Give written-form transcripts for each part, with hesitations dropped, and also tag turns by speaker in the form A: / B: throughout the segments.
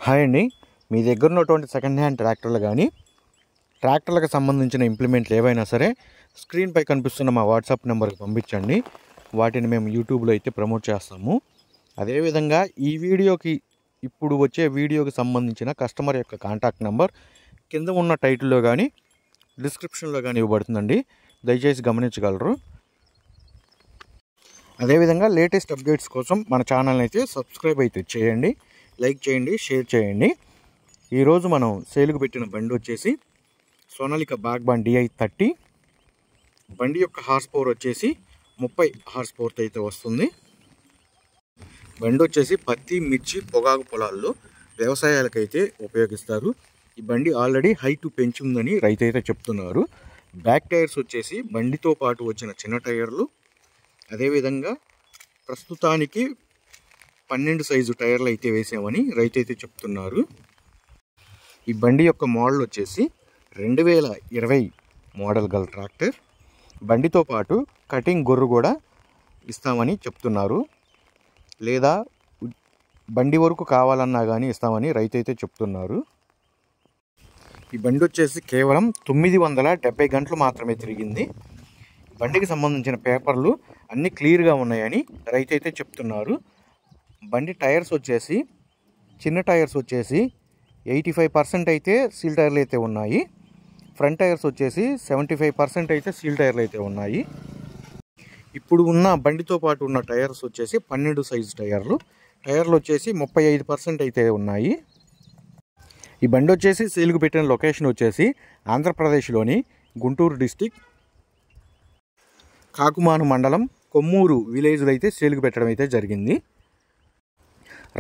A: Hi అండి, మీ దగ్గర ఉన్నటువంటి సెకండ్ హ్యాండ్ ట్రాక్టర్లు కానీ ట్రాక్టర్లకు సంబంధించిన ఇంప్లిమెంట్లు ఏవైనా సరే స్క్రీన్పై కనిపిస్తున్న మా వాట్సాప్ నెంబర్కి పంపించండి. వాటిని మేము యూట్యూబ్లో అయితే ప్రమోట్ చేస్తాము. అదేవిధంగా ఈ వీడియోకి ఇప్పుడు వచ్చే వీడియోకి సంబంధించిన కస్టమర్ యొక్క కాంటాక్ట్ నెంబర్ కింద ఉన్న టైటిల్లో కానీ డిస్క్రిప్షన్లో కానీ ఇవ్వబడుతుందండి, దయచేసి గమనించగలరు. అదేవిధంగా లేటెస్ట్ అప్డేట్స్ కోసం మన ఛానల్ని అయితే సబ్స్క్రైబ్ అయితే చేయండి, లైక్ చేయండి, షేర్ చేయండి. ఈరోజు మనం సేలుకు పెట్టిన బండి వచ్చేసి సోనాలికా బాగ్బాన్ DI30. బండి యొక్క హార్స్ పవర్ వచ్చేసి 30 హార్స్ పవర్తో అయితే వస్తుంది. బండి వచ్చేసి పత్తి, మిర్చి, పొగాకు పొలాల్లో వ్యవసాయాలకైతే ఉపయోగిస్తారు. ఈ బండి ఆల్రెడీ హైట్ పెంచుందని రైతు అయితే చెప్తున్నారు. బ్యాక్ టైర్స్ వచ్చేసి బండితో పాటు వచ్చిన చిన్న టైర్లు, అదేవిధంగా ప్రస్తుతానికి 12 సైజు టైర్లు అయితే వేసామని రైతు అయితే చెప్తున్నారు. ఈ బండి యొక్క మోడల్ వచ్చేసి 2020 మోడల్ గల ట్రాక్టర్. బండితో పాటు కటింగ్ గొర్రు కూడా ఇస్తామని చెప్తున్నారు, లేదా బండి వరకు కావాలన్నా కానీ ఇస్తామని రైతు అయితే చెప్తున్నారు. ఈ బండి వచ్చేసి కేవలం 970 గంటలు మాత్రమే తిరిగింది. బండికి సంబంధించిన పేపర్లు అన్నీ క్లియర్గా ఉన్నాయని రైతు అయితే చెప్తున్నారు. బండి టైర్స్ వచ్చేసి చిన్న టైర్స్ వచ్చేసి 85% అయితే సీల్ టైర్లు అయితే ఉన్నాయి. ఫ్రంట్ టైర్స్ వచ్చేసి 75% అయితే సీల్ టైర్లు అయితే ఉన్నాయి. ఇప్పుడు ఉన్న బండితో పాటు ఉన్న టైర్స్ వచ్చేసి 12 సైజు టైర్లు వచ్చేసి 35% అయితే ఉన్నాయి. ఈ బండి వచ్చేసి సేలుకు పెట్టిన లొకేషన్ వచ్చేసి ఆంధ్రప్రదేశ్లోని గుంటూరు డిస్టిక్ కాకుమాను మండలం కొమ్మూరు విలేజ్లో అయితే సేలుకు పెట్టడం అయితే జరిగింది.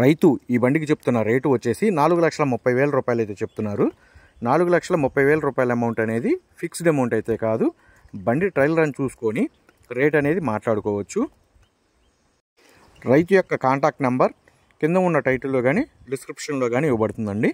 A: రైతు ఈ బండికి చెప్తున్న రేటు వచ్చేసి 4,30,000 రూపాయలు అయితే చెప్తున్నారు. 4,30,000 రూపాయల అమౌంట్ అనేది ఫిక్స్డ్ అమౌంట్ అయితే కాదు. బండి ట్రయల్ రన్ చూసుకొని రేట్ అనేది మాట్లాడుకోవచ్చు. రైతు యొక్క కాంటాక్ట్ నెంబర్ కింద ఉన్న టైటిల్లో కానీ డిస్క్రిప్షన్లో కానీ ఇవ్వబడుతుందండి.